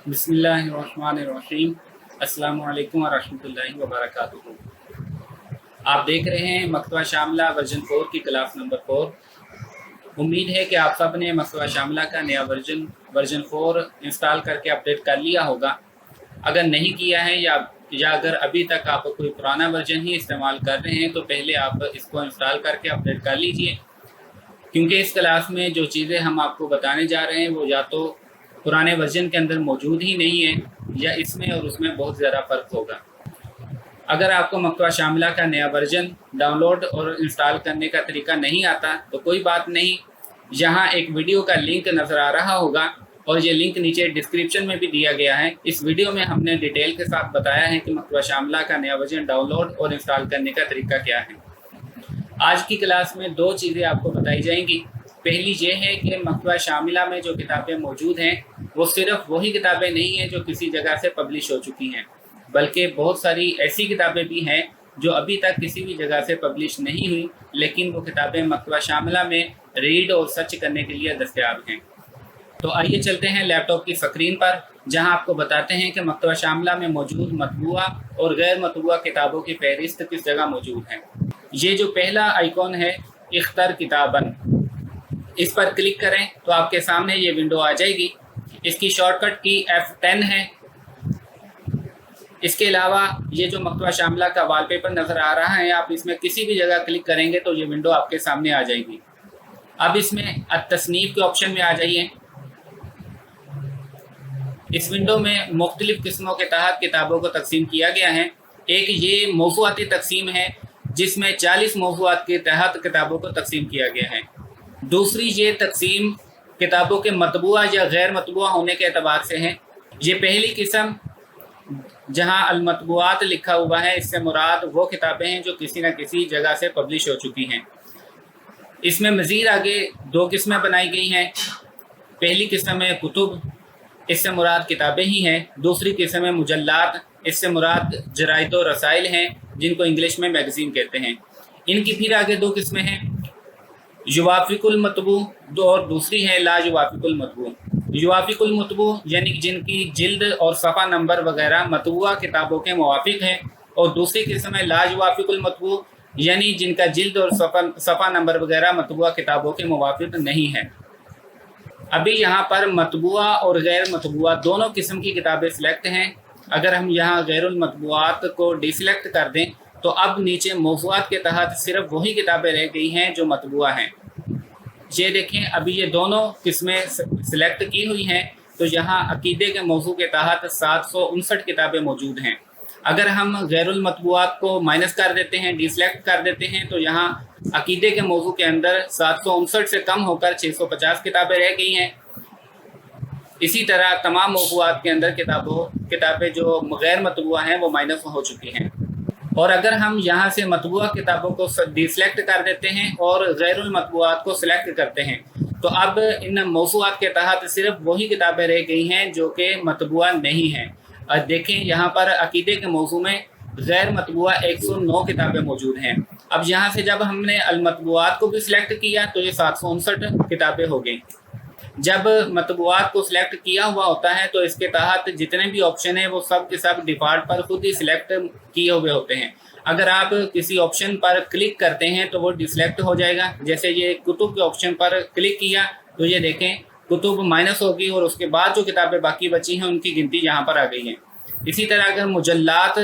बिस्मिल्लाहिर्रहमानिर्रहीम। अस्सलामु अलैकुम वरहमतुल्लाहि वबरकातुहू। आप देख रहे हैं मकतबा शामिला वर्जन 4 की क्लास नंबर 4। उम्मीद है कि आप सब ने मकतबा शामिला का नया वर्जन 4 इंस्टॉल करके अपडेट कर लिया होगा। अगर नहीं किया है या अगर अभी तक आप कोई पुराना वर्जन ही इस्तेमाल कर रहे हैं तो पहले आप इसको इंस्टॉल करके अपडेट कर लीजिए, क्योंकि इस क्लास में जो चीज़ें हम आपको बताने जा रहे हैं वो या तो पुराने वर्जन के अंदर मौजूद ही नहीं है या इसमें और उसमें बहुत ज़्यादा फ़र्क होगा। अगर आपको मकतबा शामिला का नया वर्जन डाउनलोड और इंस्टॉल करने का तरीका नहीं आता तो कोई बात नहीं, यहाँ एक वीडियो का लिंक नज़र आ रहा होगा और ये लिंक नीचे डिस्क्रिप्शन में भी दिया गया है। इस वीडियो में हमने डिटेल के साथ बताया है कि मकतबा शामिला का नया वर्जन डाउनलोड और इंस्टॉल करने का तरीका क्या है। आज की क्लास में दो चीज़ें आपको बताई जाएंगी। पहली ये है कि मकतबा शामिला में जो किताबें मौजूद हैं वो सिर्फ वही किताबें नहीं हैं जो किसी जगह से पब्लिश हो चुकी हैं, बल्कि बहुत सारी ऐसी किताबें भी हैं जो अभी तक किसी भी जगह से पब्लिश नहीं हुई, लेकिन वो किताबें मकतबा शामिला में रीड और सर्च करने के लिए दस्तयाब हैं। तो आइए चलते हैं लैपटॉप की स्क्रीन पर, जहां आपको बताते हैं कि मकतबा शामिला में मौजूद मतबूआ और गैर मतबूआ किताबों की फहरिस्त किस जगह मौजूद है। ये जो पहला आइकॉन है इख्तर किताबन, इस पर क्लिक करें तो आपके सामने ये विंडो आ जाएगी। इसकी शॉर्टकट की F10 है। इसके अलावा ये जो मकतबा शामिला का वॉलपेपर नज़र आ रहा है, आप इसमें किसी भी जगह क्लिक करेंगे तो ये विंडो आपके सामने आ जाएगी। अब इसमें तस्नीफ के ऑप्शन में आ जाइए। इस विंडो में मुख्तलिफ किस्मों के तहत किताबों को तकसीम किया गया है। एक ये मौज़ूआती तकसीम है जिसमें 40 मौज़ूआत के तहत किताबों को तकसीम किया गया है। दूसरी ये तकसीम किताबों के मतबूआ या गैर मतबूआ होने के एतबार से है। ये पहली किस्म जहां अलमतबूआत लिखा हुआ है, इससे मुराद वो किताबें हैं जो किसी न किसी जगह से पब्लिश हो चुकी हैं। इसमें मज़ीद आगे दो किस्में बनाई गई हैं। पहली किस्म है कुतुब, इससे मुराद किताबें ही हैं। दूसरी किस्म है मुजल्लात, इससे मुराद जराइद और रसाइल हैं जिनको इंग्लिश में मैगज़ीन कहते हैं। इनकी फिर आगे दो किस्में हैं, युवाफिकुल मतबू और दूसरी है ला युवाफिकुल मतबू। युवाफिकुल मतबू यानी जिनकी जिल्द और सफ़ा नंबर वगैरह मतबूआ किताबों के मुवाफिक है, और दूसरी किस्म है ला युवाफिकुल मतबू यानी जिनका जिल्द और सफ़ा नंबर वगैरह मतबूआ किताबों के मुवाफिक नहीं है। अभी यहाँ पर मतबूआ और गैर मतबूआ दोनों किस्म की किताबें सिलेक्ट हैं। अगर हम यहाँ गैरुल मतबूआत को डिसलेक्ट कर दें तो अब नीचे मौज़ूआत के तहत सिर्फ वही किताबें रह गई हैं जो मतबूआ हैं। ये देखें, अभी ये दोनों किस्में सिलेक्ट की हुई हैं, तो यहाँ अकीदे के मौजू के तहत 759 किताबें मौजूद हैं। अगर हम गैरुल मतबूआत को माइनस कर देते हैं, डिसलेक्ट कर देते हैं, तो यहाँ अकीदे के मौजू के अंदर 759 से कम होकर 650 किताबें रह गई हैं। इसी तरह तमाम मौज़ूआत के अंदर किताबें जो गैर मतबूआ हैं वो माइनस हो चुकी हैं। और अगर हम यहाँ से मतबूआ किताबों को डिसलेक्ट कर देते हैं और गैरुल मतबूआत को सिलेक्ट करते हैं, तो अब इन मौज़ूआत के तहत सिर्फ वही किताबें रह गई हैं जो कि मतबूआ नहीं हैं। और देखें यहाँ पर अकीदे के मौजू में गैर मतबूआ 109 किताबें मौजूद हैं। अब यहाँ से जब हमने अलमतबूआत को भी सिलेक्ट किया तो ये 759 किताबें हो गई। जब मतबूआत को सिलेक्ट किया हुआ होता है तो इसके तहत जितने भी ऑप्शन हैं वो सब के सब डिफ़ॉल्ट पर खुद ही सिलेक्ट किए हुए होते हैं। अगर आप किसी ऑप्शन पर क्लिक करते हैं तो वो डिसलेक्ट हो जाएगा। जैसे ये कुतुब के ऑप्शन पर क्लिक किया तो ये देखें कुतुब माइनस होगी और उसके बाद जो किताबें बाकी बची हैं उनकी गिनती यहाँ पर आ गई है। इसी तरह अगर मुजल्लात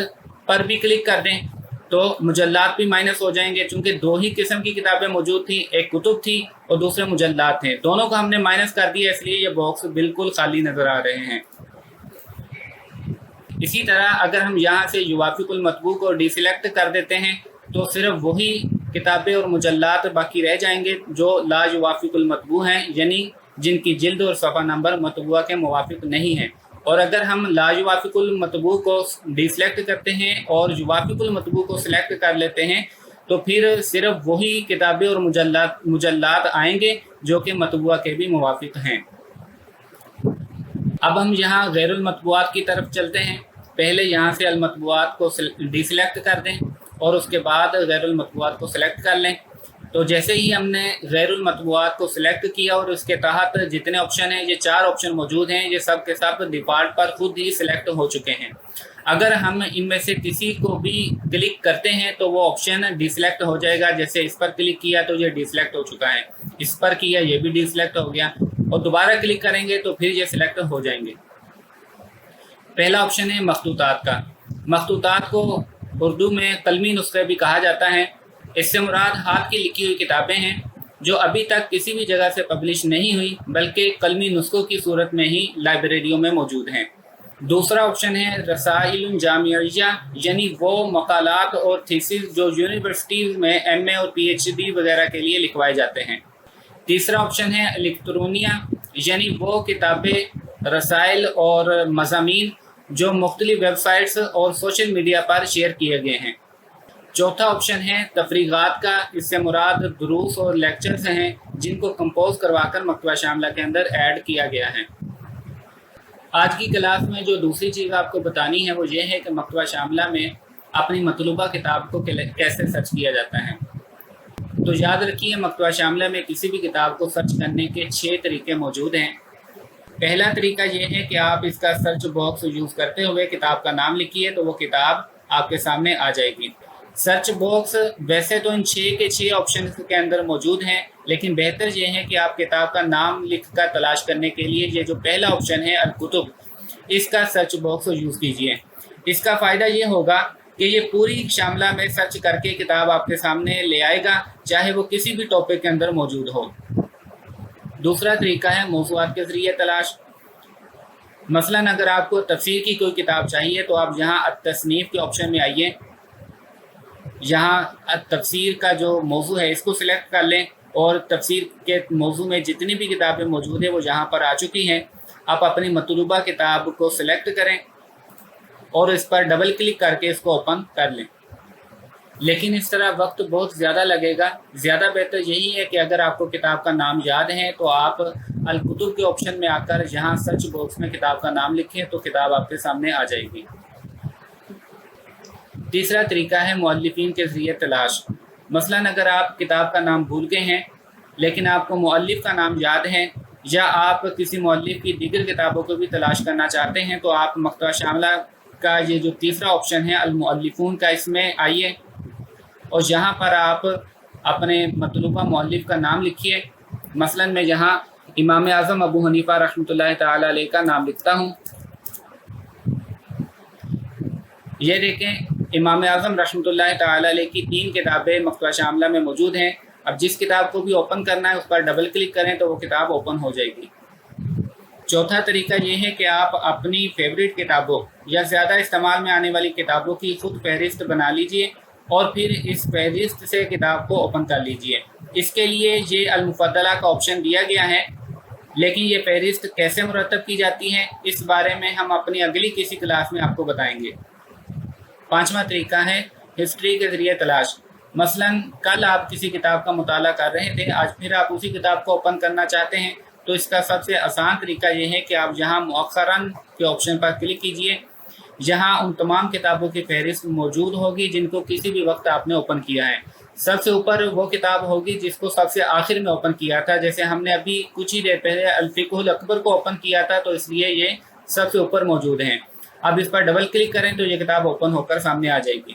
पर भी क्लिक कर दें तो मुजल्लात भी माइनस हो जाएंगे, चूँकि दो ही किस्म की किताबें मौजूद थी, एक कुतुब थी और दूसरे मुजल्लात थे। दोनों को हमने माइनस कर दिया, इसलिए ये बॉक्स बिल्कुल खाली नज़र आ रहे हैं। इसी तरह अगर हम यहाँ से युवाफिकुल मतबू को डिसलेक्ट कर देते हैं तो सिर्फ वही किताबें और मुजल्लात बाकी रह जाएंगे जो ला युवाफिकुल मतबू हैं, यानी जिनकी जिल्द और सफ़ा नंबर मतबूआ के मुवाफिक नहीं है। और अगर हम ला युवाफिकुल मतबू को डिसलेक्ट करते हैं और युवाफिकुल मतबू को सिलेक्ट कर लेते हैं तो फिर सिर्फ वही किताबें और मुजल्लात आएंगे जो कि मतबूआ के भी मुवाफिक हैं। अब हम यहाँ गैरुल मतबूआत की तरफ चलते हैं। पहले यहाँ से अलमतबूआत को डिसलेक्ट कर दें और उसके बाद गैरुल मतबूआत को सिलेक्ट कर लें। تو جیسے ہی ہم نے غیر المطبوعات کو سلیکٹ کیا اور اس کے تحت جتنے آپشن ہیں، یہ 4 آپشن موجود ہیں، یہ سب کے سب ڈیفالٹ پر خود ہی سلیکٹ ہو چکے ہیں۔ اگر ہم ان میں سے کسی کو بھی کلک کرتے ہیں تو وہ آپشن ڈی سلیکٹ ہو جائے گا۔ جیسے اس پر کلک کیا تو یہ ڈی سلیکٹ ہو چکا ہے، اس پر کیا یہ بھی ڈی سلیکٹ ہو گیا، اور دوبارہ کلک کریں گے تو پھر یہ سلیکٹ ہو جائیں گے۔ پہلا آپشن ہے مخطوطات کا۔ مخطوطات کو اردو میں قلمی نسخے بھی کہا جاتا ہے۔ اس سے مراد ہاتھ کی لکھی ہوئی کتابیں ہیں جو ابھی تک کسی بھی جگہ سے پبلش نہیں ہوئی بلکہ قلمی نسخوں کی صورت میں ہی لائبریریوں میں موجود ہیں۔ دوسرا آپشن ہے رسائل جامعیہ، یعنی وہ مقالات اور تھیسس جو یونیورسٹیز میں ایم اے اور پی ایچ ڈی وغیرہ کے لیے لکھوائے جاتے ہیں۔ تیسرا آپشن ہے الیکٹرونیہ، یعنی وہ کتابیں، رسائل اور مضامین جو مختلف ویب سائٹس اور سوشل میڈیا پر شیئر کیے گئے ہیں۔ چوتھا آپشن ہے تفریغات کا۔ اس سے مراد دروس اور لیکچرز ہیں جن کو کمپوز کروا کر مکتبہ شاملہ کے اندر ایڈ کیا گیا ہے۔ آج کی کلاس میں جو دوسری چیز آپ کو بتانی ہے وہ یہ ہے کہ مکتبہ شاملہ میں اپنی مطلوبہ کتاب کو کیسے سرچ کیا جاتا ہے۔ تو یاد رکھیے، مکتبہ شاملہ میں کسی بھی کتاب کو سرچ کرنے کے 6 طریقے موجود ہیں۔ پہلا طریقہ یہ ہے کہ آپ اس کا سرچ باکس یوز کرتے ہوئے کتاب کا نام لکھیے تو وہ کتاب آپ کے سامنے آ جائے گی۔ سرچ باکس ویسے تو ان 6 کے 6 آپشن کے اندر موجود ہیں، لیکن بہتر یہ ہے کہ آپ کتاب کا نام لکھ کر تلاش کرنے کے لیے یہ جو پہلا آپشن ہے الکتب، اس کا سرچ باکس یوز کیجیے۔ اس کا فائدہ یہ ہوگا کہ یہ پوری شاملہ میں سرچ کر کے کتاب آپ کے سامنے لے آئے گا، چاہے وہ کسی بھی ٹاپک کے اندر موجود ہو۔ دوسرا طریقہ ہے موضوعات کے ذریعے تلاش۔ مثلاً اگر آپ کو تفسیر کی کوئی کتاب چاہیے تو آپ یہاں التصنیف کے آپشن میں آئیے، یہاں تفسیر کا جو موضوع ہے اس کو سلیکٹ کر لیں، اور تفسیر کے موضوع میں جتنی بھی کتابیں موجود ہیں وہ یہاں پر آ چکی ہیں۔ آپ اپنی مطلوبہ کتاب کو سلیکٹ کریں اور اس پر ڈبل کلک کر کے اس کو اوپن کر لیں، لیکن اس طرح وقت بہت زیادہ لگے گا۔ زیادہ بہتر یہی ہے کہ اگر آپ کو کتاب کا نام یاد ہے تو آپ الکتب کے آپشن میں آ کر یہاں سرچ باکس میں کتاب کا نام لکھیں تو کتاب آپ کے سامنے آ جائے گی۔ تیسرا طریقہ ہے مؤلفین کے ذریعے تلاش۔ مثلاً اگر آپ کتاب کا نام بھول گئے ہیں لیکن آپ کو مؤلف کا نام یاد ہے، یا آپ کسی مؤلف کی دیگر کتابوں کو بھی تلاش کرنا چاہتے ہیں، تو آپ مکتبہ شاملہ کا یہ جو تیسرا آپشن ہے المؤلفون کا، اس میں آئیے اور یہاں پر آپ اپنے مطلوبہ مؤلف کا نام لکھیے۔ مثلاً میں یہاں امام اعظم ابو حنیفہ رحمۃ اللہ تعالی علیہ کا نام لکھتا ہوں۔ یہ دیکھیں، امام اعظم رحمۃ اللہ تعالی علیہ کی 3 کتابیں مکتبہ شاملہ میں موجود ہیں۔ اب جس کتاب کو بھی اوپن کرنا ہے اس پر ڈبل کلک کریں تو وہ کتاب اوپن ہو جائے گی۔ چوتھا طریقہ یہ ہے کہ آپ اپنی فیوریٹ کتابوں یا زیادہ استعمال میں آنے والی کتابوں کی خود فہرست بنا لیجئے اور پھر اس فہرست سے کتاب کو اوپن کر لیجئے۔ اس کے لیے یہ المفضلہ کا آپشن دیا گیا ہے، لیکن یہ فہرست کیسے مرتب کی جاتی ہے اس بارے میں ہم اپنی اگلی کسی کلاس میں آپ کو بتائیں گے۔ پانچواں طریقہ ہے ہسٹری کے ذریعے تلاش۔ مثلاً کل آپ کسی کتاب کا مطالعہ کر رہے تھے، آج پھر آپ اسی کتاب کو اوپن کرنا چاہتے ہیں، تو اس کا سب سے آسان طریقہ یہ ہے کہ آپ یہاں مؤخراً کے آپشن پر کلک کیجئے۔ یہاں ان تمام کتابوں کی فہرست موجود ہوگی جن کو کسی بھی وقت آپ نے اوپن کیا ہے۔ سب سے اوپر وہ کتاب ہوگی جس کو سب سے آخر میں اوپن کیا تھا، جیسے ہم نے ابھی کچھ ہی دیر پہلے الفقہ الاکبر کو اوپن کیا تھا تو اس لیے یہ سب سے اوپر موجود ہیں۔ اب اس پر ڈبل کلک کریں تو یہ کتاب اوپن ہو کر سامنے آ جائے گی۔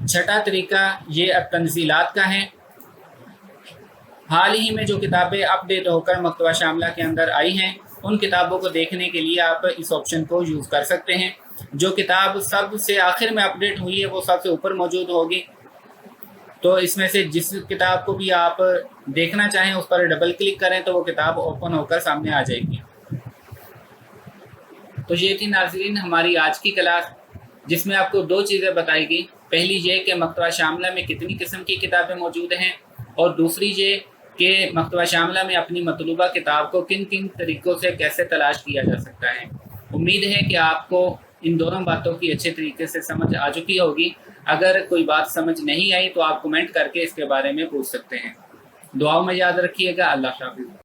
چھٹا طریقہ یہ التنزیلات کا ہے۔ حال ہی میں جو کتابیں اپ ڈیٹ ہو کر مکتبہ شاملہ کے اندر آئی ہیں ان کتابوں کو دیکھنے کے لیے آپ اس آپشن کو یوز کر سکتے ہیں۔ جو کتاب سب سے آخر میں اپ ڈیٹ ہوئی ہے وہ سب سے اوپر موجود ہوگی، تو اس میں سے جس کتاب کو بھی آپ دیکھنا چاہیں اس پر ڈبل کلک کریں تو وہ کتاب اوپن ہو کر سامنے آ جائے گی۔ تو یہ تھی ناظرین ہماری آج کی کلاس، جس میں آپ کو 2 چیزیں بتائی گئی۔ پہلی یہ کہ مکتبہ شاملہ میں کتنی قسم کی کتابیں موجود ہیں، اور دوسری یہ کہ مکتبہ شاملہ میں اپنی مطلوبہ کتاب کو کن کن طریقوں سے کیسے تلاش کیا جا سکتا ہے۔ امید ہے کہ آپ کو ان دونوں باتوں کی اچھے طریقے سے سمجھ آ چکی ہوگی۔ اگر کوئی بات سمجھ نہیں آئی تو آپ کمنٹ کر کے اس کے بارے میں پوچھ سکتے ہیں۔ دعاؤں میں یاد رکھیے گا۔ اللہ حافظ۔